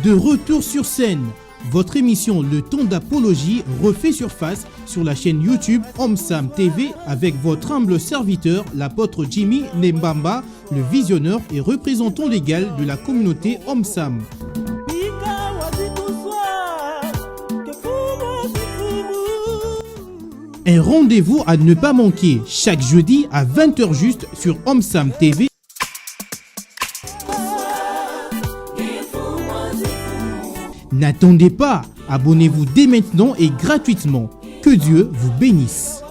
De retour sur scène, votre émission Le Temps d'Apologie refait surface sur la chaîne YouTube Omsam TV avec votre humble serviteur, l'apôtre Jimmy Nembamba, le visionneur et représentant légal de la communauté Omsam. Un rendez-vous à ne pas manquer chaque jeudi à 20h juste sur Omsam TV. N'attendez pas, abonnez-vous dès maintenant et gratuitement. Que Dieu vous bénisse.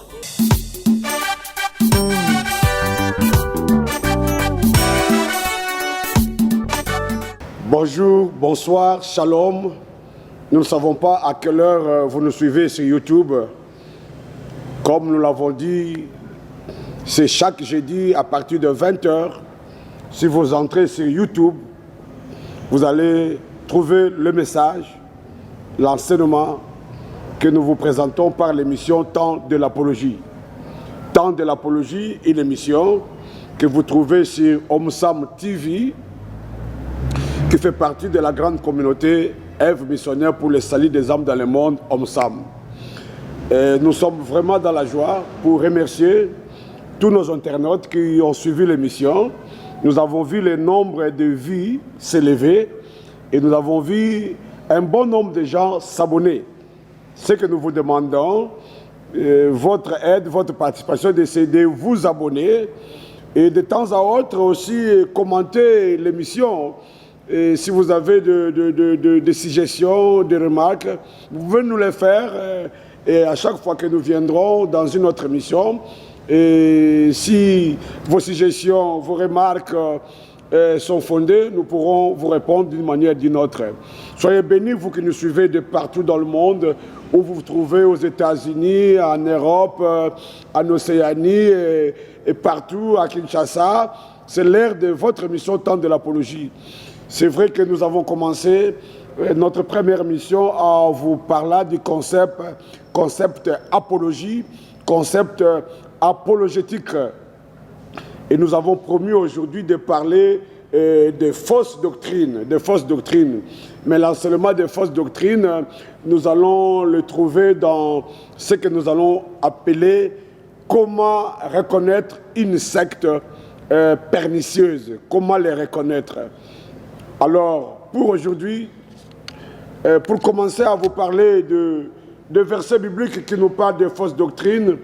Bonjour, bonsoir, shalom. Nous ne savons pas à quelle heure vous nous suivez sur YouTube. Comme nous l'avons dit, c'est chaque jeudi à partir de 20h. Si vous entrez sur YouTube, vous allez trouver le message, l'enseignement que nous vous présentons par l'émission Temps de l'Apologie. Temps de l'Apologie est l'émission que vous trouvez sur Omsam TV, qui fait partie de la grande communauté Ève missionnaire pour le salut des âmes dans le monde, Omsam. Et nous sommes vraiment dans la joie pour remercier tous nos internautes qui ont suivi l'émission. Nous avons vu le nombre de vies s'élever et nous avons vu un bon nombre de gens s'abonner. Ce que nous vous demandons, votre aide, votre participation, d'essayer de vous abonner et de temps à autre aussi commenter l'émission. Et si vous avez des suggestions, des remarques, vous pouvez nous les faire. Et à chaque fois que nous viendrons dans une autre émission, et si vos suggestions, vos remarques sont fondées, nous pourrons vous répondre d'une manière ou d'une autre. Soyez bénis, vous qui nous suivez de partout dans le monde, où vous vous trouvez aux États-Unis, en Europe, en Océanie et partout, à Kinshasa. C'est l'heure de votre émission Temps de l'Apologie. C'est vrai que nous avons commencé notre première mission en vous parlant du concept apologie, concept apologétique. Et nous avons promis aujourd'hui de parler des fausses doctrines. Mais l'enseignement des fausses doctrines, nous allons le trouver dans ce que nous allons appeler comment reconnaître une secte pernicieuse. Comment les reconnaître. Alors, pour aujourd'hui, pour commencer à vous parler de versets bibliques qui nous parlent de fausses doctrines,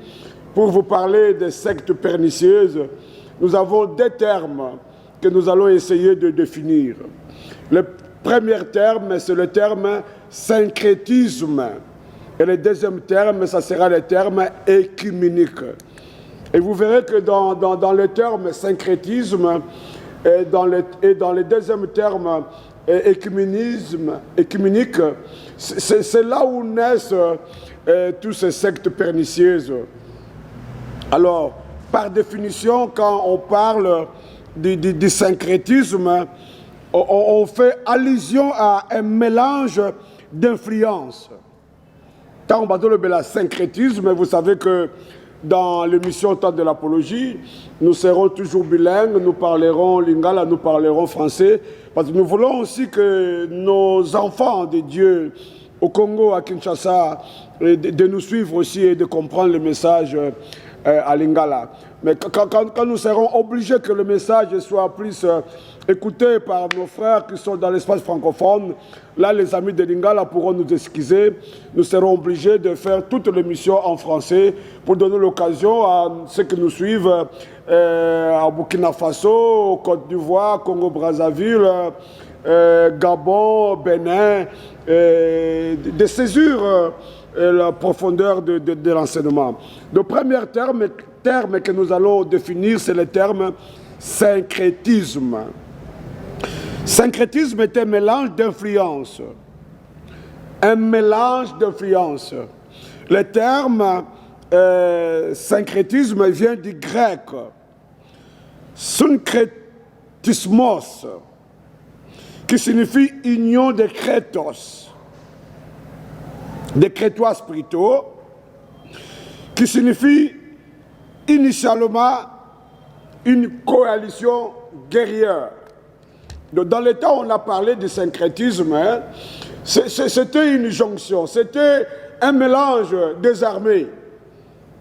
pour vous parler des sectes pernicieuses, nous avons deux termes que nous allons essayer de définir. Le premier terme, c'est le terme syncrétisme. Et le deuxième terme, ça sera le terme écuménique. Et vous verrez que dans le terme syncrétisme et dans le deuxième terme écuménique, c'est là où naissent toutes ces sectes pernicieuses. Alors, par définition, quand on parle du syncrétisme, on fait allusion à un mélange d'influences. Quand on parle de syncrétisme, vous savez que dans l'émission Temps de l'Apologie, nous serons toujours bilingues, nous parlerons lingala, nous parlerons français, parce que nous voulons aussi que nos enfants de Dieu au Congo, à Kinshasa, de nous suivre aussi et de comprendre le message à lingala. Mais quand nous serons obligés que le message soit plus écouté par nos frères qui sont dans l'espace francophone, là les amis de lingala pourront nous excuser. Nous serons obligés de faire toute l'émission en français pour donner l'occasion à ceux qui nous suivent à Burkina Faso, au Côte d'Ivoire, Congo-Brazzaville, Gabon, Bénin, de saisir la profondeur de l'enseignement. Le premier terme que nous allons définir, c'est le terme syncrétisme. Syncrétisme est un mélange d'influences. Un mélange d'influences. Le terme syncrétisme vient du grec synkrétismos, qui signifie union de crétos, des crétois spirituaux, qui signifie initialement une coalition guerrière. Dans le temps où on a parlé du syncrétisme, hein, c'était une jonction, c'était un mélange des armées.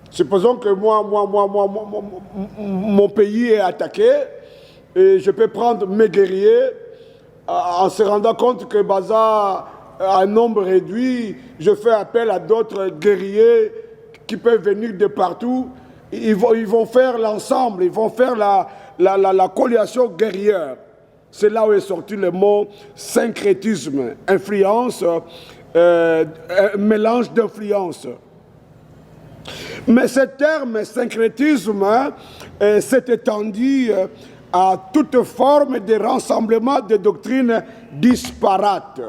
Supposons que mon pays est attaqué et je peux prendre mes guerriers en se rendant compte que Baza a un nombre réduit, je fais appel à d'autres guerriers qui peuvent venir de partout. Ils vont faire l'ensemble, ils vont faire la coalition guerrière. C'est là où est sorti le mot syncrétisme, influence, mélange d'influence. Mais ce terme syncrétisme s'est étendu à toute forme de rassemblement de doctrines disparates.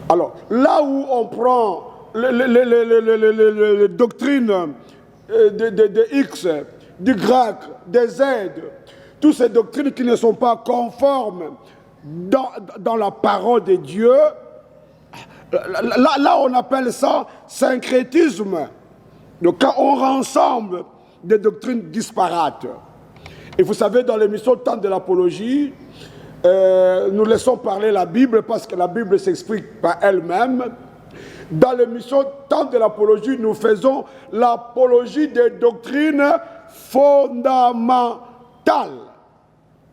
Alors, là où on prend les doctrines de X, du grec, des Z, toutes ces doctrines qui ne sont pas conformes dans la parole de Dieu, là on appelle ça syncrétisme. Donc quand on rassemble des doctrines disparates. Et vous savez, dans l'émission Temps de l'apologie, nous laissons parler la Bible parce que la Bible s'explique par elle-même. Dans l'émission Temps de l'apologie, nous faisons l'apologie des doctrines fondamentales.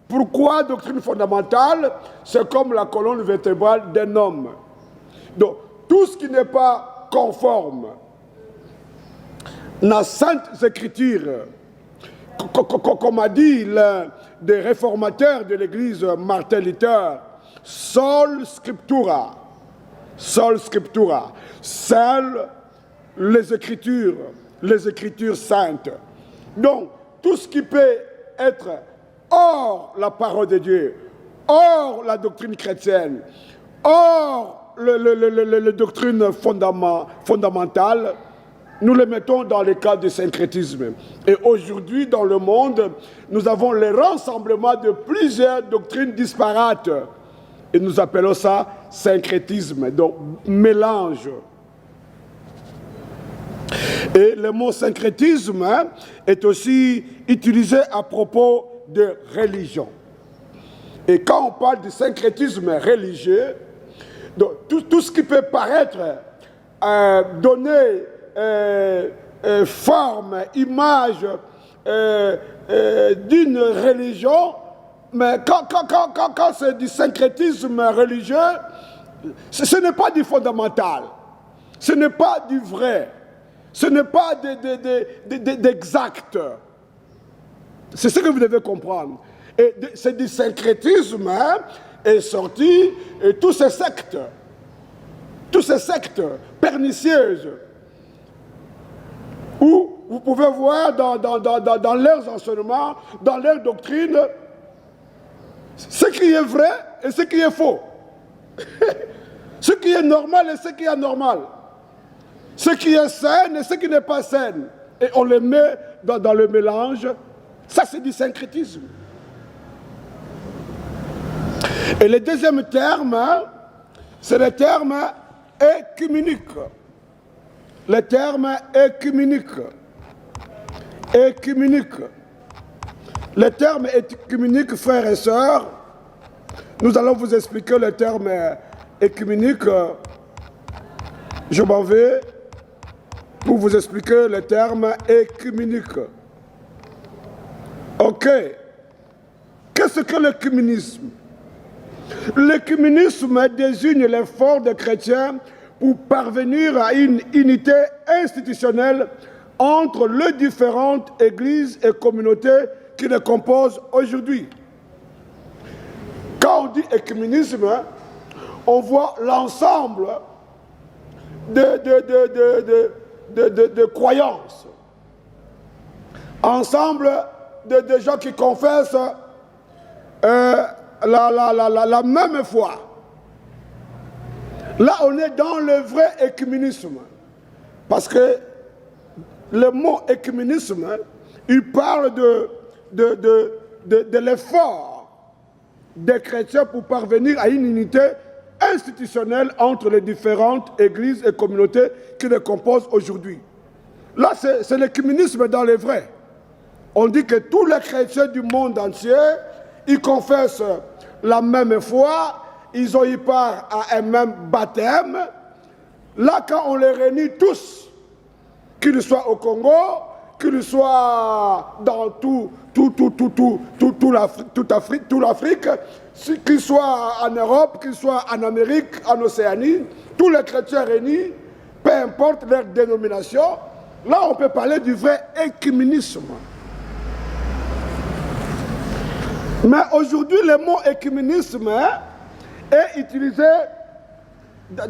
Pourquoi doctrine fondamentale? C'est comme la colonne vertébrale d'un homme. Donc, tout ce qui n'est pas conforme la Sainte Écriture, comme a dit l'un des réformateurs de l'Église, Martin Luther, sol scriptura, seules les Écritures saintes. Donc, tout ce qui peut être hors la parole de Dieu, hors la doctrine chrétienne, hors les doctrines fondamentales, nous les mettons dans le cadre du syncrétisme. Et aujourd'hui, dans le monde, nous avons le rassemblement de plusieurs doctrines disparates. Et nous appelons ça syncrétisme, donc mélange. Et le mot syncrétisme est aussi utilisé à propos de religion. Et quand on parle du syncrétisme religieux, donc tout ce qui peut paraître donner forme, image d'une religion, mais quand c'est du syncrétisme religieux, ce n'est pas du fondamental, ce n'est pas du vrai, ce n'est pas d'exact. C'est ce que vous devez comprendre. Et c'est du syncrétisme est sorti et toutes ces sectes pernicieuses, où vous pouvez voir dans leurs enseignements, dans leurs doctrines, ce qui est vrai et ce qui est faux. Ce qui est normal et ce qui est anormal. Ce qui est sain et ce qui n'est pas sain. Et on les met dans le mélange. Ça, c'est du syncrétisme. Et le deuxième terme, c'est le terme écuménique. Le terme écuménique. Écuménique. Le terme écuménique, frères et sœurs, nous allons vous expliquer le terme écuménique. Je m'en vais pour vous expliquer le terme écuménique. Ok. Qu'est-ce que l'écuménisme? L'écuménisme désigne l'effort des chrétiens pour parvenir à une unité institutionnelle entre les différentes églises et communautés qui les composent aujourd'hui. Quand on dit écuménisme, on voit l'ensemble de croyances, ensemble de gens qui confessent la même foi. Là, on est dans le vrai écuménisme. Parce que le mot écuménisme, il parle de l'effort des chrétiens pour parvenir à une unité institutionnelle entre les différentes églises et communautés qui les composent aujourd'hui. Là, c'est l'écuménisme dans le vrai. On dit que tous les chrétiens du monde entier, ils confessent la même foi, ils ont eu part à un même baptême. Là, quand on les réunit tous, qu'ils soient au Congo, qu'ils soient dans toute l'Afrique, qu'ils soient en Europe, qu'ils soient en Amérique, en Océanie, tous les chrétiens réunis, peu importe leur dénomination, là on peut parler du vrai écuménisme. Mais aujourd'hui, le mot écuménisme est utilisé dans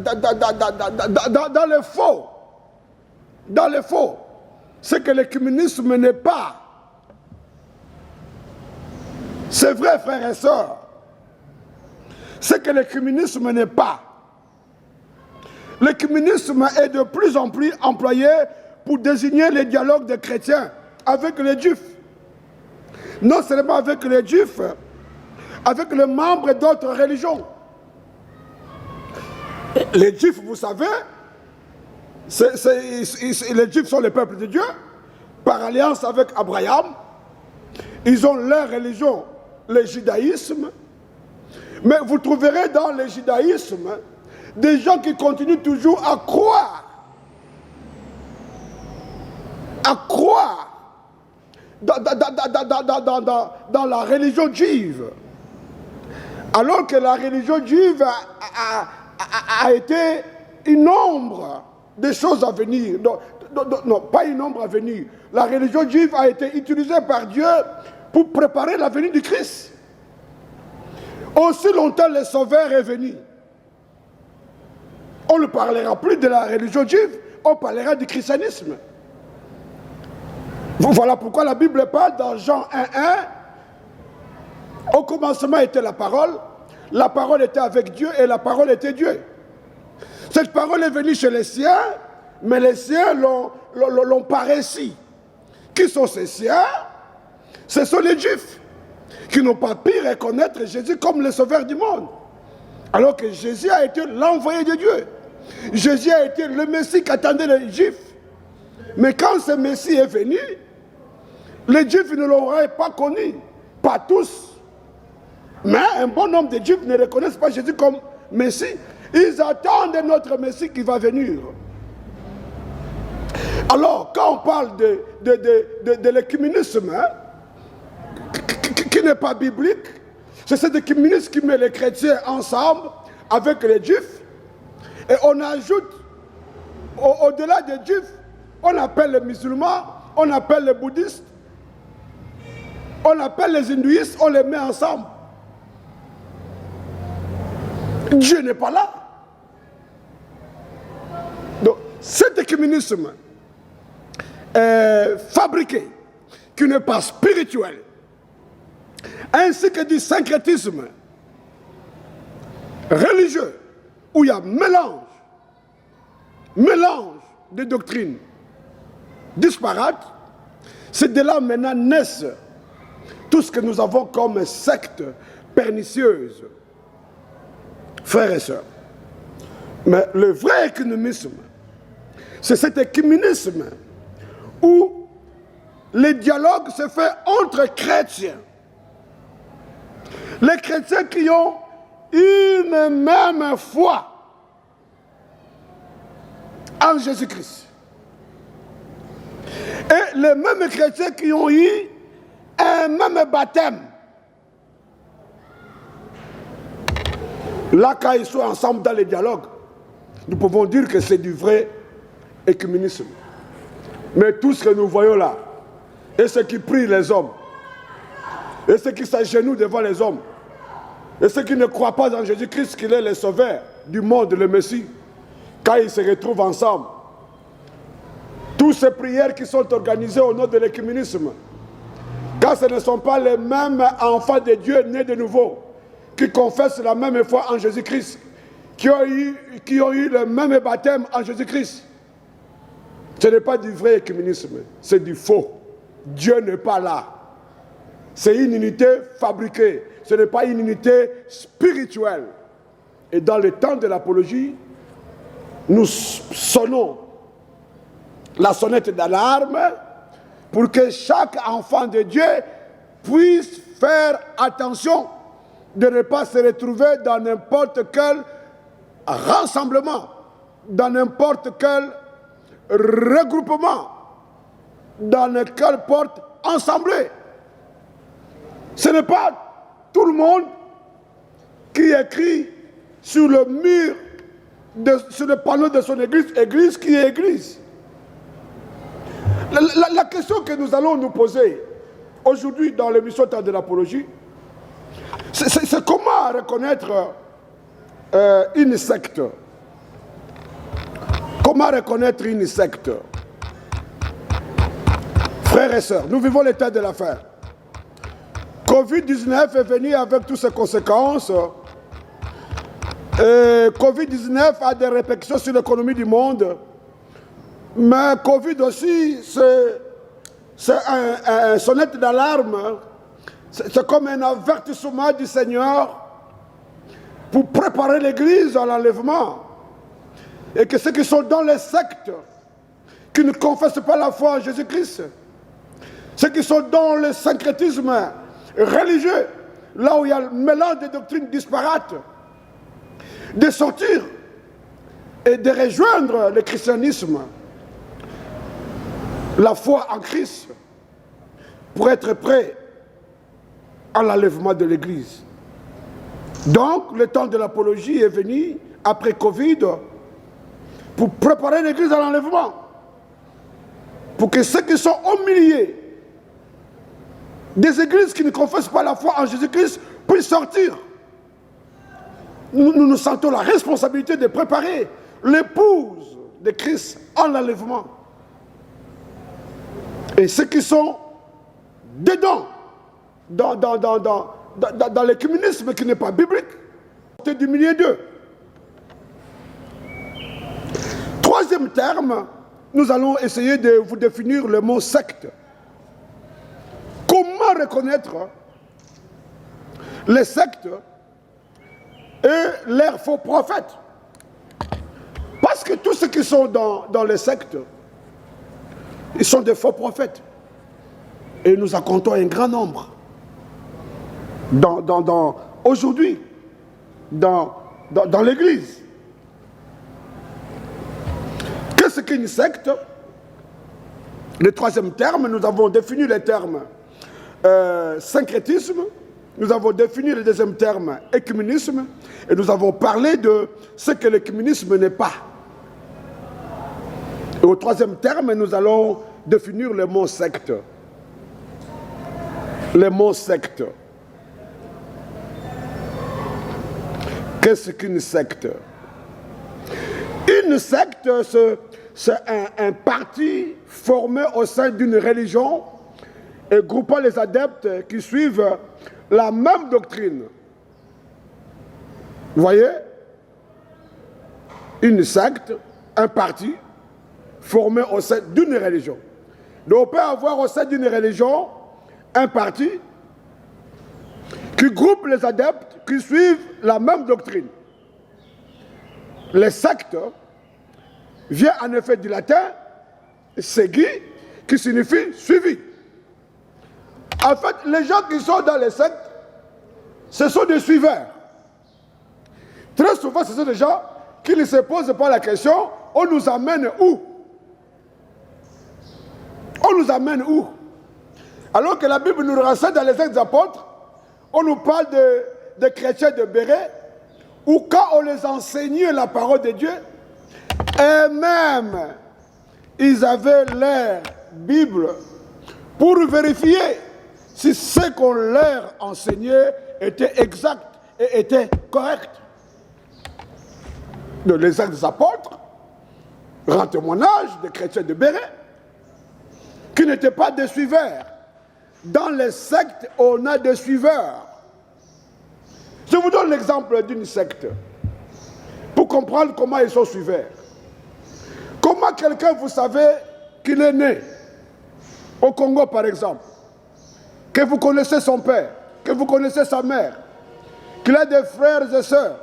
le faux. Dans le faux. C'est que l'écuménisme n'est pas. C'est vrai, frères et sœurs. C'est que l'écuménisme n'est pas. L'écuménisme est de plus en plus employé pour désigner les dialogues des chrétiens avec les juifs. Non seulement avec les juifs, avec les membres d'autres religions. Les juifs, vous savez, les juifs sont le peuple de Dieu, par alliance avec Abraham. Ils ont leur religion, le judaïsme. Mais vous trouverez dans le judaïsme des gens qui continuent toujours à croire dans la religion juive. Alors que la religion juive a été une ombre des choses à venir. Non, pas une ombre à venir. La religion juive a été utilisée par Dieu pour préparer la venue du Christ. Aussi longtemps le Sauveur est venu, on ne parlera plus de la religion juive, on parlera du christianisme. Voilà pourquoi la Bible parle dans Jean 1:1. Au commencement était la parole était avec Dieu et la parole était Dieu. Cette parole est venue chez les siens, mais les siens l'ont pas reçue. Qui sont ces siens? Ce sont les Juifs qui n'ont pas pu reconnaître Jésus comme le sauveur du monde. Alors que Jésus a été l'envoyé de Dieu. Jésus a été le Messie qu'attendaient les Juifs. Mais quand ce Messie est venu, les Juifs ne l'auraient pas connu. Pas tous. Mais un bon nombre de Juifs ne reconnaissent pas Jésus comme Messie. Ils attendent notre Messie qui va venir. Alors, quand on parle de l'écuménisme, qui n'est pas biblique, c'est cet écuménisme qui met les chrétiens ensemble avec les Juifs. Et on ajoute, au-delà des Juifs, on appelle les musulmans, on appelle les bouddhistes, on appelle les hindouistes, on les met ensemble. Dieu n'est pas là. Donc, cet écuménisme fabriqué, qui n'est pas spirituel, ainsi que du syncrétisme religieux, où il y a mélange de doctrines disparates, c'est de là maintenant naissent tout ce que nous avons comme secte pernicieuse, frères et sœurs. Mais le vrai écuménisme, c'est cet écuménisme où le dialogue se fait entre chrétiens. Les chrétiens qui ont une même foi en Jésus-Christ. Et les mêmes chrétiens qui ont eu un même baptême. Là, quand ils sont ensemble dans les dialogues, nous pouvons dire que c'est du vrai écuménisme. Mais tout ce que nous voyons là, et ceux qui prient les hommes, et ceux qui s'agenouillent devant les hommes, et ceux qui ne croient pas en Jésus-Christ qu'il est le sauveur du monde, le Messie, quand ils se retrouvent ensemble, toutes ces prières qui sont organisées au nom de l'écuménisme, quand ce ne sont pas les mêmes enfants de Dieu nés de nouveau, qui confessent la même foi en Jésus-Christ, qui ont eu le même baptême en Jésus-Christ, ce n'est pas du vrai écuménisme, c'est du faux. Dieu n'est pas là. C'est une unité fabriquée, ce n'est pas une unité spirituelle. Et dans le temps de l'apologie, nous sonnons la sonnette d'alarme pour que chaque enfant de Dieu puisse faire attention de ne pas se retrouver dans n'importe quel rassemblement, dans n'importe quel regroupement, dans lequel porte assemblée. Ce n'est pas tout le monde qui écrit sur le mur, sur le panneau de son église, église qui est église. La question que nous allons nous poser aujourd'hui dans l'émission Temps de l'Apologie, c'est comment reconnaître une secte. Comment reconnaître une secte? Frères et sœurs, nous vivons l'état de l'affaire. Covid-19 est venu avec toutes ses conséquences. Covid-19 a des répercussions sur l'économie du monde. Mais Covid aussi, c'est un sonnette d'alarme. C'est comme un avertissement du Seigneur pour préparer l'Église à l'enlèvement. Et que ceux qui sont dans les sectes, qui ne confessent pas la foi en Jésus-Christ, ceux qui sont dans le syncrétisme religieux, là où il y a le mélange de doctrines disparates, de sortir et de rejoindre le christianisme, la foi en Christ, pour être prêt à l'enlèvement de l'Église. Donc, le temps de l'apologie est venu après Covid pour préparer l'Église à l'enlèvement, pour que ceux qui sont au milieu des églises qui ne confessent pas la foi en Jésus-Christ puissent sortir. Nous sentons la responsabilité de préparer l'épouse de Christ en l'enlèvement. Et ceux qui sont dedans, dans l'écuménisme qui n'est pas biblique, c'est du milieu d'eux. Troisième terme, nous allons essayer de vous définir le mot secte. Comment reconnaître les sectes et leurs faux prophètes? Parce que tous ceux qui sont dans les sectes, ils sont des faux prophètes. Et nous en comptons un grand nombre. Aujourd'hui, dans l'Église. Qu'est-ce qu'une secte? Le troisième terme, nous avons défini les termes syncrétisme, nous avons défini le deuxième terme écuménisme, et nous avons parlé de ce que l'écuménisme n'est pas. Et au troisième terme, nous allons définir le mot secte. Le mot secte. Qu'est-ce qu'une secte? Une secte, c'est un parti formé au sein d'une religion et groupant les adeptes qui suivent la même doctrine. Vous voyez? Une secte, un parti formé au sein d'une religion. Donc on peut avoir au sein d'une religion un parti qui groupe les adeptes qui suivent la même doctrine. Les sectes vient en effet du latin segui, qui signifie suivi. En fait, les gens qui sont dans les sectes, ce sont des suiveurs. Très souvent, ce sont des gens qui ne se posent pas la question, on nous amène où? On nous amène où? Alors que la Bible nous renseigne dans les Actes des Apôtres, on nous parle de chrétiens de Béret, où quand on les enseignait la parole de Dieu, eux-mêmes, ils avaient leur Bible pour vérifier si ce qu'on leur enseignait était exact et était correct. Les Actes des Apôtres rendent témoignage des chrétiens de Béret qui n'étaient pas des suiveurs. Dans les sectes, on a des suiveurs. Je vous donne l'exemple d'une secte pour comprendre comment ils sont suiveurs. Comment quelqu'un, vous savez, qu'il est né au Congo, par exemple, que vous connaissez son père, que vous connaissez sa mère, qu'il a des frères et sœurs,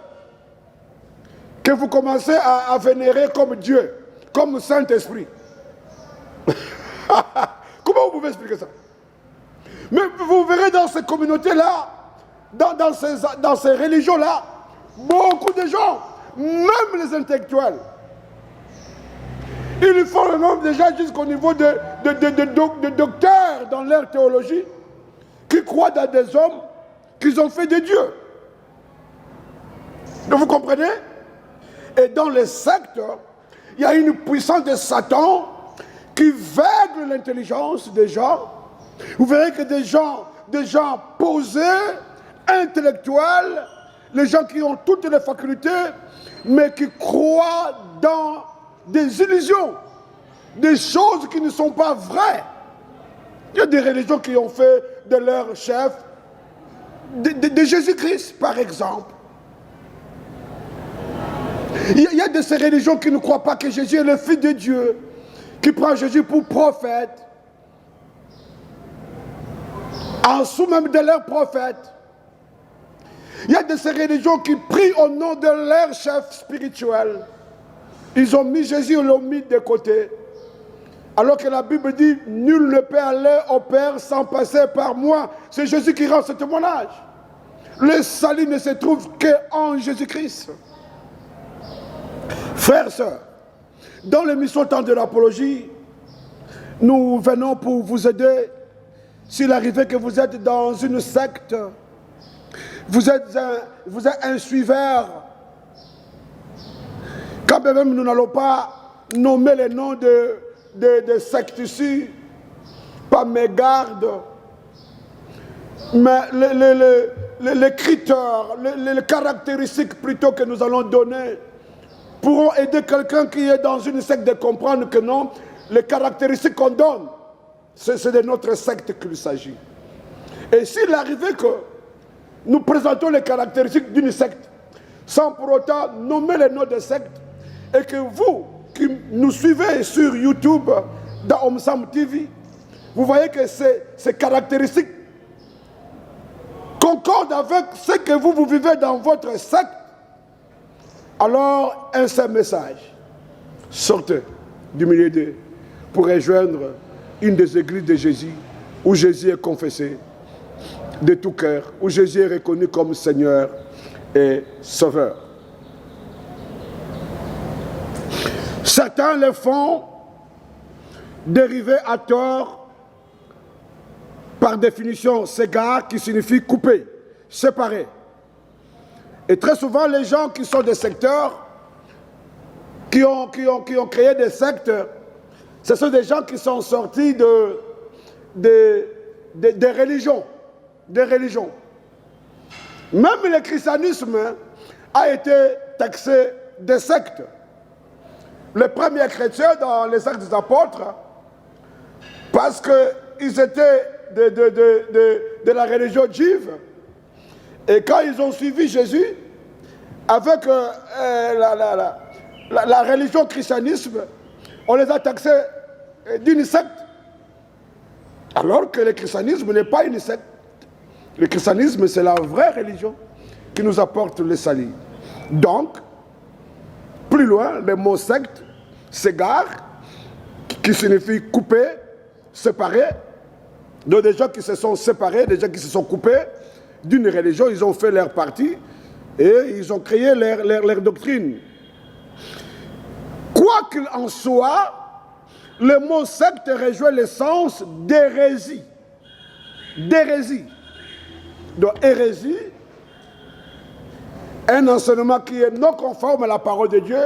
que vous commencez à vénérer comme Dieu, comme Saint-Esprit. Comment vous pouvez expliquer ça? Mais vous verrez dans ces communautés-là, dans ces religions-là, beaucoup de gens, même les intellectuels, ils font le nombre déjà jusqu'au niveau de docteurs dans leur théologie, qui croient dans des hommes qu'ils ont fait des dieux. Donc vous comprenez? Et dans les sectes, il y a une puissance de Satan qui vègue l'intelligence des gens. Vous verrez que des gens posés, intellectuels, les gens qui ont toutes les facultés, mais qui croient dans des illusions, des choses qui ne sont pas vraies. Il y a des religions qui ont fait de leur chef de Jésus-Christ, par exemple. Il y a de ces religions qui ne croient pas que Jésus est le Fils de Dieu, qui prend Jésus pour prophète, en dessous même de leur prophète. Il y a de ces religions qui prient au nom de leur chef spirituel. Ils ont mis Jésus, ils l'ont mis de côté. Alors que la Bible dit, nul ne peut aller au Père sans passer par moi. C'est Jésus qui rend ce témoignage. Le salut ne se trouve qu'en Jésus-Christ. Frères et sœurs, dans l'émission Temps de l'Apologie, nous venons pour vous aider. S'il arrivait que vous êtes dans une secte, vous êtes un suiveur, quand même nous n'allons pas nommer les noms de sectes ici, pas mégarde, mais les critères, les caractéristiques plutôt que nous allons donner pourront aider quelqu'un qui est dans une secte de comprendre que non, les caractéristiques qu'on donne, c'est de notre secte qu'il s'agit. Et s'il arrivait que nous présentons les caractéristiques d'une secte, sans pour autant nommer les noms de sectes, et que vous, qui nous suivez sur YouTube, dans Omsam TV, vous voyez que ces caractéristiques concordent avec ce que vous vivez dans votre secte, alors un seul message: sortez du milieu d'eux pour rejoindre une des églises de Jésus, où Jésus est confessé de tout cœur, où Jésus est reconnu comme Seigneur et Sauveur. Certains le font dériver à tort, par définition, ségar, qui signifie couper, séparer. Et très souvent, les gens qui sont des secteurs, qui ont créé des sectes, ce sont des gens qui sont sortis des religions. Des religions. Même le christianisme a été taxé de sectes. Les premiers chrétiens dans les Actes des Apôtres, parce qu'ils étaient de la religion juive, et quand ils ont suivi Jésus, avec la religion christianisme, on les a taxés d'une secte. Alors que le christianisme n'est pas une secte. Le christianisme, c'est la vraie religion qui nous apporte le salut. Donc, plus loin, le mot secte s'égare, qui signifie couper, séparer. Donc des gens qui se sont séparés, des gens qui se sont coupés d'une religion, ils ont fait leur parti et ils ont créé leur doctrine. Quoi qu'il en soit, le mot secte rejoint le sens d'hérésie. D'hérésie. Donc hérésie, un enseignement qui est non conforme à la parole de Dieu.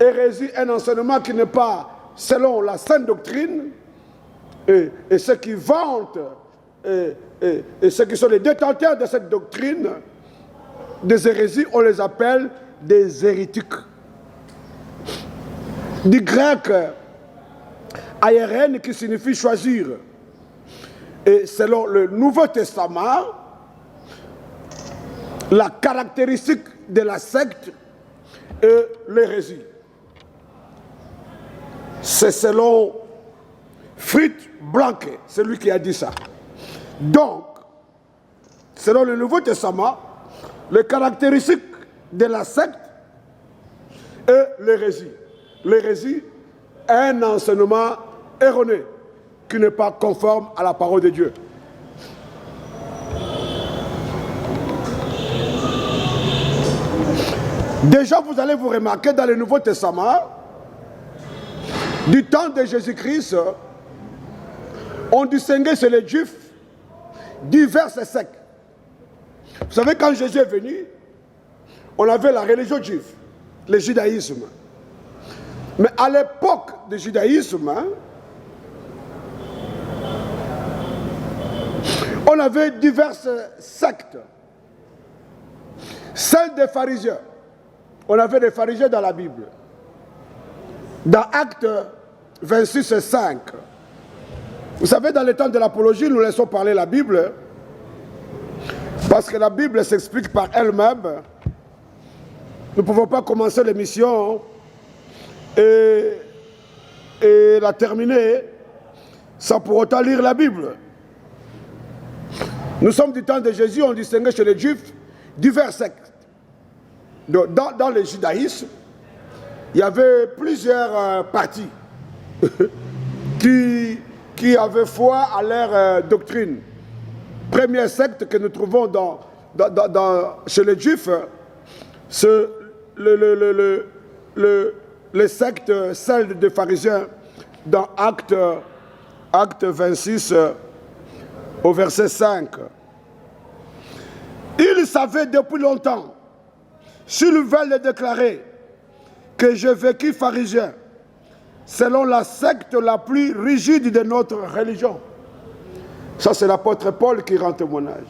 Hérésie, un enseignement qui n'est pas selon la sainte doctrine. Et ceux qui vantent, et ceux qui sont les détenteurs de cette doctrine, des hérésies, on les appelle des hérétiques. Du grec, aérène, qui signifie choisir. Et selon le Nouveau Testament, la caractéristique de la secte est l'hérésie. C'est selon Fritz Blanquet, c'est lui qui a dit ça. Donc, selon le Nouveau Testament, les caractéristiques de la secte est l'hérésie. L'hérésie est un enseignement erroné qui n'est pas conforme à la parole de Dieu. Déjà, vous allez vous remarquer dans le Nouveau Testament, du temps de Jésus-Christ, on distinguait chez les Juifs diverses sectes. Vous savez, quand Jésus est venu, on avait la religion juive, le judaïsme. Mais à l'époque du judaïsme, on avait diverses sectes. Celle des pharisiens. On avait des pharisiens dans la Bible. Dans Actes 26 et 5. Vous savez, dans le temps de l'apologie, nous laissons parler la Bible. Parce que la Bible s'explique par elle-même. Nous ne pouvons pas commencer l'émission et la terminer sans pour autant lire la Bible. Nous sommes du temps de Jésus, on distinguait chez les Juifs divers sectes. Dans le judaïsme, il y avait plusieurs partis qui avaient foi à leur doctrine. Première secte que nous trouvons chez les Juifs, c'est les sectes, celle des pharisiens, dans Actes 26, au verset 5. Ils savaient depuis longtemps, s'ils veulent le déclarer, que j'ai vécu pharisien, selon la secte la plus rigide de notre religion. Ça, c'est l'apôtre Paul qui rend témoignage.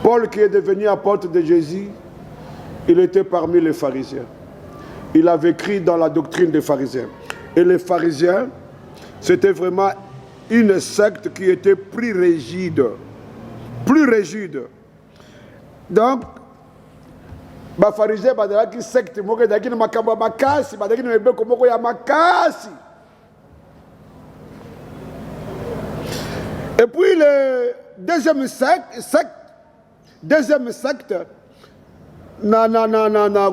Paul, qui est devenu apôtre de Jésus, il était parmi les pharisiens. Il avait écrit dans la doctrine des pharisiens. Et les pharisiens, c'était vraiment une secte qui était plus rigide. Plus rigide. Donc, les pharisiens, ils secte, et puis le deuxième secte,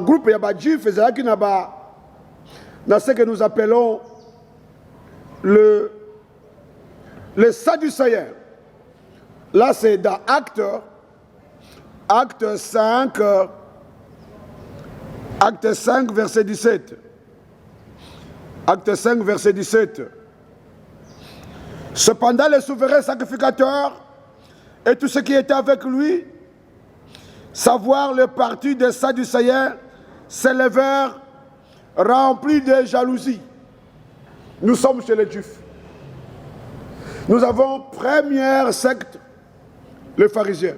groupe de juifs, ce que nous appelons les Sadducéens. Là, c'est dans Acte 5, verset 17. Acte 5, verset 17. Cependant, le souverain sacrificateur et tout ce qui était avec lui, savoir le parti des Sadducéens, s'élevèrent remplis de jalousie. Nous sommes chez les Juifs. Nous avons première secte, les pharisiens.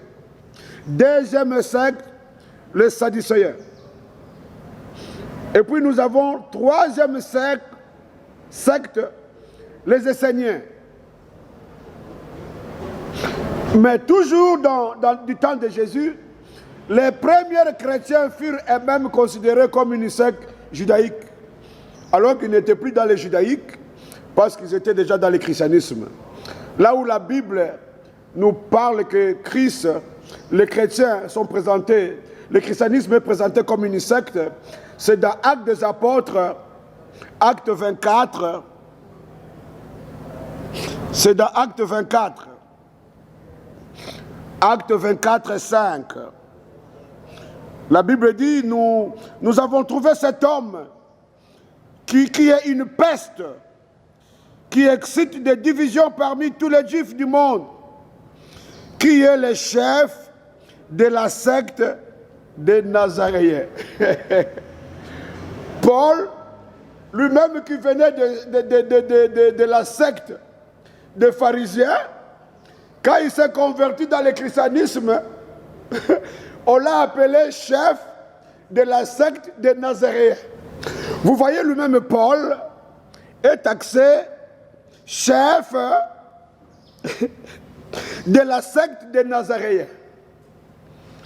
Deuxième secte, les Sadducéens. Et puis nous avons troisième secte, les Esséniens. Mais toujours du temps de Jésus, les premiers chrétiens furent eux-mêmes considérés comme une secte judaïque, alors qu'ils n'étaient plus dans le judaïque, parce qu'ils étaient déjà dans le christianisme. Là où la Bible nous parle que Christ, les chrétiens sont présentés, le christianisme est présenté comme une secte, c'est dans Actes des Apôtres, Acte 24, c'est dans Acte 24. Acte 24, 5. La Bible dit, nous avons trouvé cet homme qui est une peste, qui excite des divisions parmi tous les Juifs du monde, qui est le chef de la secte des Nazaréens. Paul, lui-même qui venait de la secte des pharisiens, quand il s'est converti dans le christianisme, on l'a appelé chef de la secte des Nazaréens. Vous voyez, lui-même Paul est taxé chef de la secte des Nazaréens.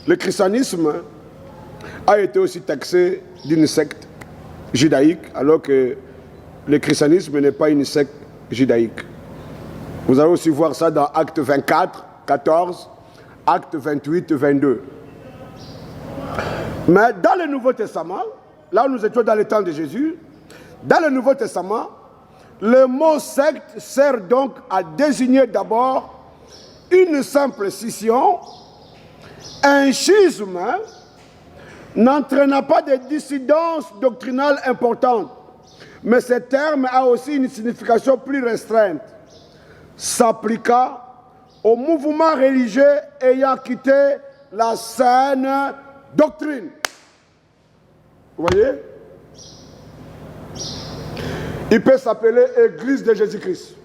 Le christianisme a été aussi taxé d'une secte judaïque, alors que le christianisme n'est pas une secte judaïque. Vous allez aussi voir ça dans Acte 24, 14, Acte 28, 22. Mais dans le Nouveau Testament, là où nous étions dans le temps de Jésus, dans le Nouveau Testament, le mot secte sert donc à désigner d'abord une simple scission, un schisme n'entraîna pas de dissidences doctrinales importantes, mais ce terme a aussi une signification plus restreinte. S'appliqua au mouvement religieux ayant quitté la saine doctrine. Vous voyez? Il peut s'appeler Église de Jésus-Christ.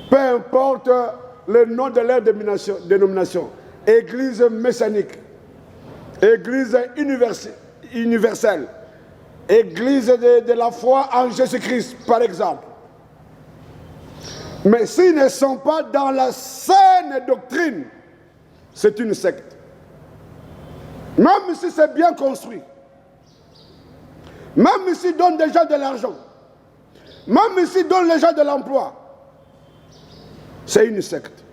Peu importe le nom de leur dénomination. Église messianique. Église universelle. Église de la foi en Jésus-Christ, par exemple. Mais s'ils ne sont pas dans la saine doctrine, c'est une secte. Même si c'est bien construit, même s'ils donnent déjà de l'argent, même s'ils donnent déjà de l'emploi, c'est une secte.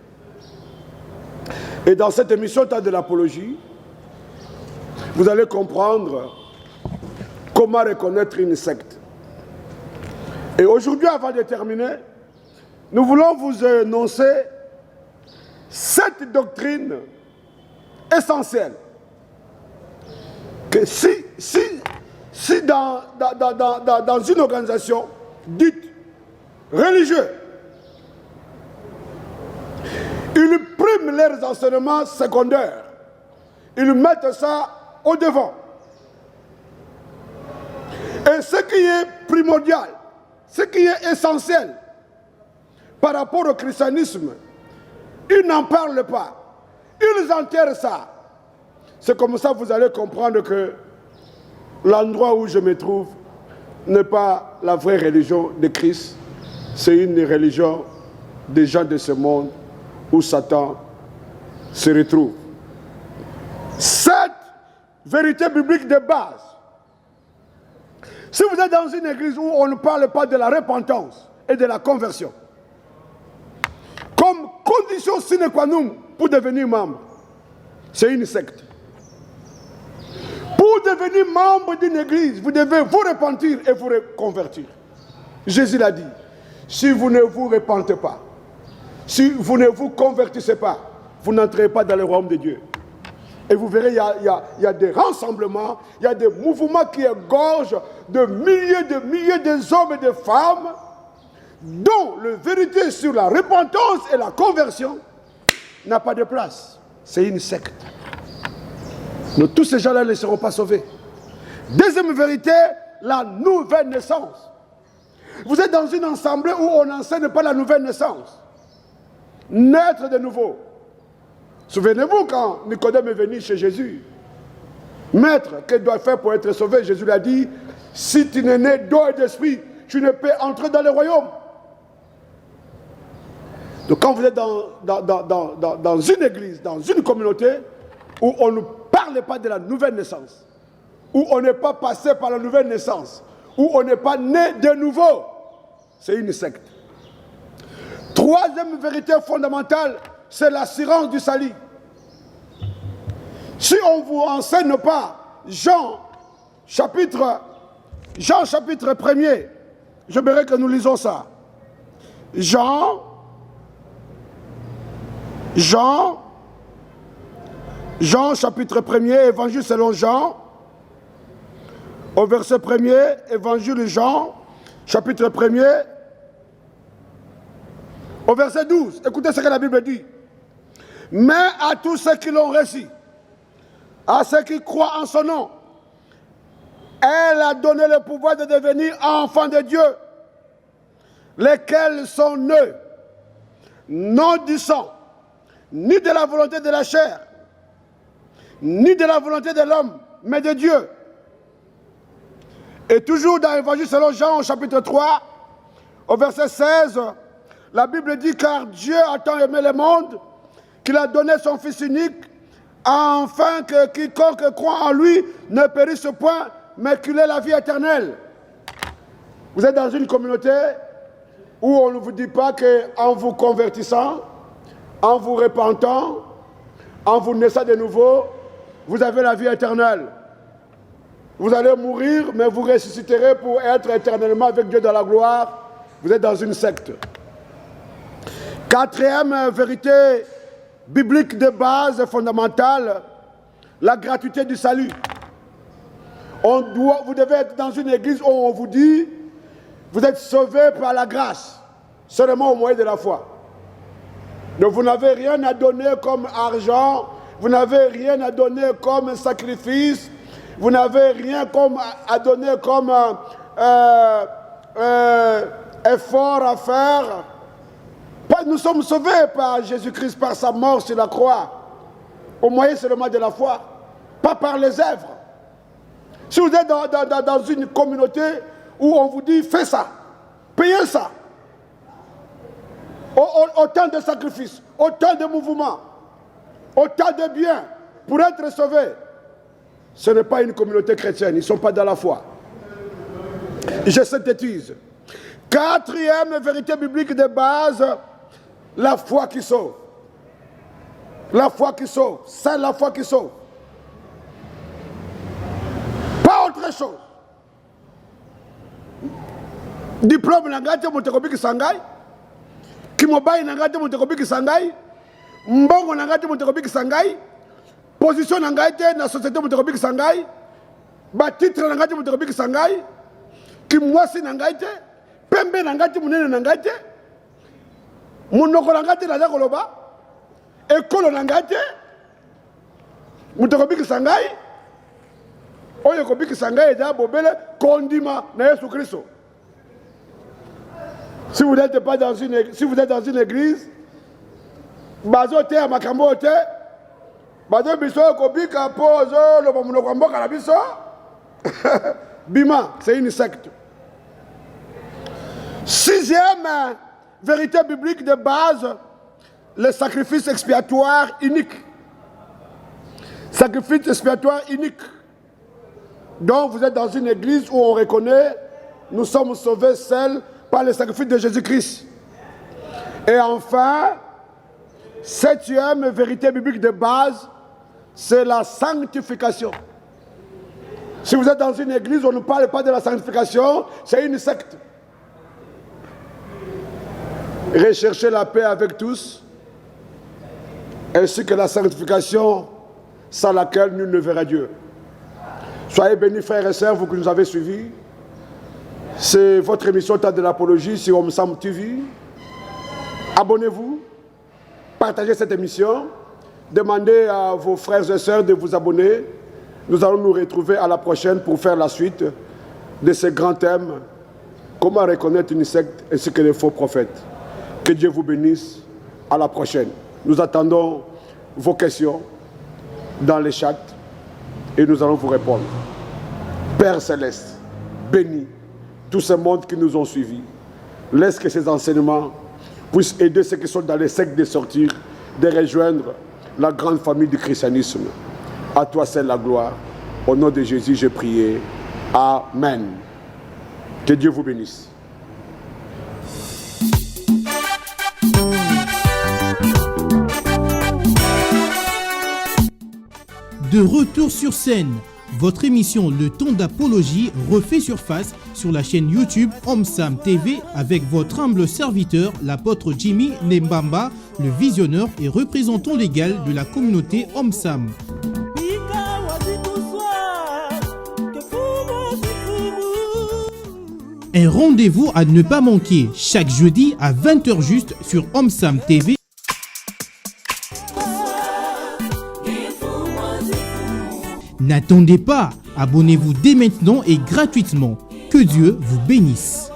Et dans cette émission Temps de l'apologie, vous allez comprendre comment reconnaître une secte. Et aujourd'hui, avant de terminer, nous voulons vous énoncer 7 doctrines essentielles. Que si dans une organisation dite religieuse, ils priment leurs enseignements secondaires, ils mettent ça au devant. Et ce qui est primordial, ce qui est essentiel par rapport au christianisme, ils n'en parlent pas. Ils enterrent ça. C'est comme ça que vous allez comprendre que l'endroit où je me trouve n'est pas la vraie religion de Christ. C'est une religion des gens de ce monde où Satan se retrouve. 7 vérités bibliques de base. Si vous êtes dans une église où on ne parle pas de la repentance et de la conversion, comme condition sine qua non pour devenir membre, c'est une secte. Pour devenir membre d'une église, vous devez vous repentir et vous reconvertir. Jésus l'a dit, si vous ne vous repentez pas, si vous ne vous convertissez pas, vous n'entrez pas dans le royaume de Dieu. Et vous verrez, il y a des rassemblements, il y a des mouvements qui égorgent de milliers d'hommes et de femmes dont la vérité sur la repentance et la conversion n'a pas de place. C'est une secte. Mais tous ces gens-là ne seront pas sauvés. Deuxième vérité, la nouvelle naissance. Vous êtes dans une assemblée où on n'enseigne pas la nouvelle naissance. Naître de nouveau. Souvenez-vous quand Nicodème est venu chez Jésus. Maître, qu'est-ce doit faire pour être sauvé? Jésus lui a dit, si tu n'es né d'eau et d'esprit, tu ne peux entrer dans le royaume. Donc quand vous êtes dans une église, dans une communauté, où on ne parle pas de la nouvelle naissance, où on n'est pas passé par la nouvelle naissance, où on n'est pas né de nouveau, c'est une secte. Troisième vérité fondamentale, c'est l'assurance du salut. Si on ne vous enseigne pas Jean chapitre 1er, j'aimerais que nous lisons ça. Jean chapitre 1er, évangile selon Jean, au verset 1er, évangile de Jean, chapitre 1er, au verset 12. Écoutez ce que la Bible dit. Mais à tous ceux qui l'ont reçu, à ceux qui croient en son nom, elle a donné le pouvoir de devenir enfants de Dieu, lesquels sont nés, non du sang, ni de la volonté de la chair, ni de la volonté de l'homme, mais de Dieu. Et toujours dans l'évangile selon Jean, au chapitre 3, au verset 16, la Bible dit, car Dieu a tant aimé le monde, qu'il a donné son Fils unique, afin que quiconque croit en lui ne périsse point, mais qu'il ait la vie éternelle. Vous êtes dans une communauté où on ne vous dit pas qu'en vous convertissant, en vous repentant, en vous naissant de nouveau, vous avez la vie éternelle. Vous allez mourir, mais vous ressusciterez pour être éternellement avec Dieu dans la gloire. Vous êtes dans une secte. Quatrième vérité biblique de base fondamentale, la gratuité du salut. Vous devez être dans une église où on vous dit, vous êtes sauvés par la grâce, seulement au moyen de la foi. Donc vous n'avez rien à donner comme argent, vous n'avez rien à donner comme sacrifice, vous n'avez rien à donner comme effort à faire. Nous sommes sauvés par Jésus-Christ, par sa mort sur la croix, au moyen seulement de la foi, pas par les œuvres. Si vous êtes dans une communauté où on vous dit, fais ça, payez ça, autant de sacrifices, autant de mouvements, autant de biens pour être sauvés, ce n'est pas une communauté chrétienne, ils ne sont pas dans la foi. Je synthétise. 4e vérité biblique de base, la foi qui sauve. La foi qui sauve, c'est la foi qui sauve. Pas autre chose. Diplôme nangate mutekobiki sangai, kimobai nangate mutekobiki sangai, mbongo nangate mutekobiki sangai, position nangate na société mutekobiki sangai, ba titre nangate mutekobiki sangai, kimwasi nangate, pembe nangate munene nangate, munoko nangate na zakoloba, ekolo nangate, mutekobiki sangai, oyo kobiki sangai eza bobele kondima na Yesu Kristo. Si vous n'êtes pas dans une église, si vous êtes dans une église, bazote à makambote, bazo biso kobika pozo lo bamuno mboka la biso. Bima, c'est une secte. 6e vérité biblique de base, le sacrifice expiatoire unique. Sacrifice expiatoire unique. Donc vous êtes dans une église où on reconnaît, nous sommes sauvés seuls par le sacrifice de Jésus-Christ. Et enfin, 7e vérité biblique de base, c'est la sanctification. Si vous êtes dans une église, on ne parle pas de la sanctification, c'est une secte. Recherchez la paix avec tous, ainsi que la sanctification sans laquelle nul ne verra Dieu. Soyez bénis, frères et sœurs, vous qui nous avez suivis. C'est votre émission Temps de l'Apologie sur Omsam TV. Abonnez-vous, partagez cette émission, demandez à vos frères et sœurs de vous abonner. Nous allons nous retrouver à la prochaine pour faire la suite de ce grand thème, comment reconnaître une secte ainsi que les faux prophètes. Que Dieu vous bénisse, à la prochaine. Nous attendons vos questions dans les chats et nous allons vous répondre. Père Céleste, bénis tous ces mondes qui nous ont suivis. Laisse que ces enseignements puissent aider ceux qui sont dans les sectes de sortir, de rejoindre la grande famille du christianisme. À toi seul la gloire. Au nom de Jésus, j'ai prié. Amen. Que Dieu vous bénisse. De retour sur scène, votre émission Le Temps d'Apologie refait surface sur la chaîne YouTube Omsam TV avec votre humble serviteur, l'apôtre Jimmy Nembamba, le visionneur et représentant légal de la communauté Omsam. Un rendez-vous à ne pas manquer chaque jeudi à 20h juste sur Omsam TV. N'attendez pas, abonnez-vous dès maintenant et gratuitement. Que Dieu vous bénisse.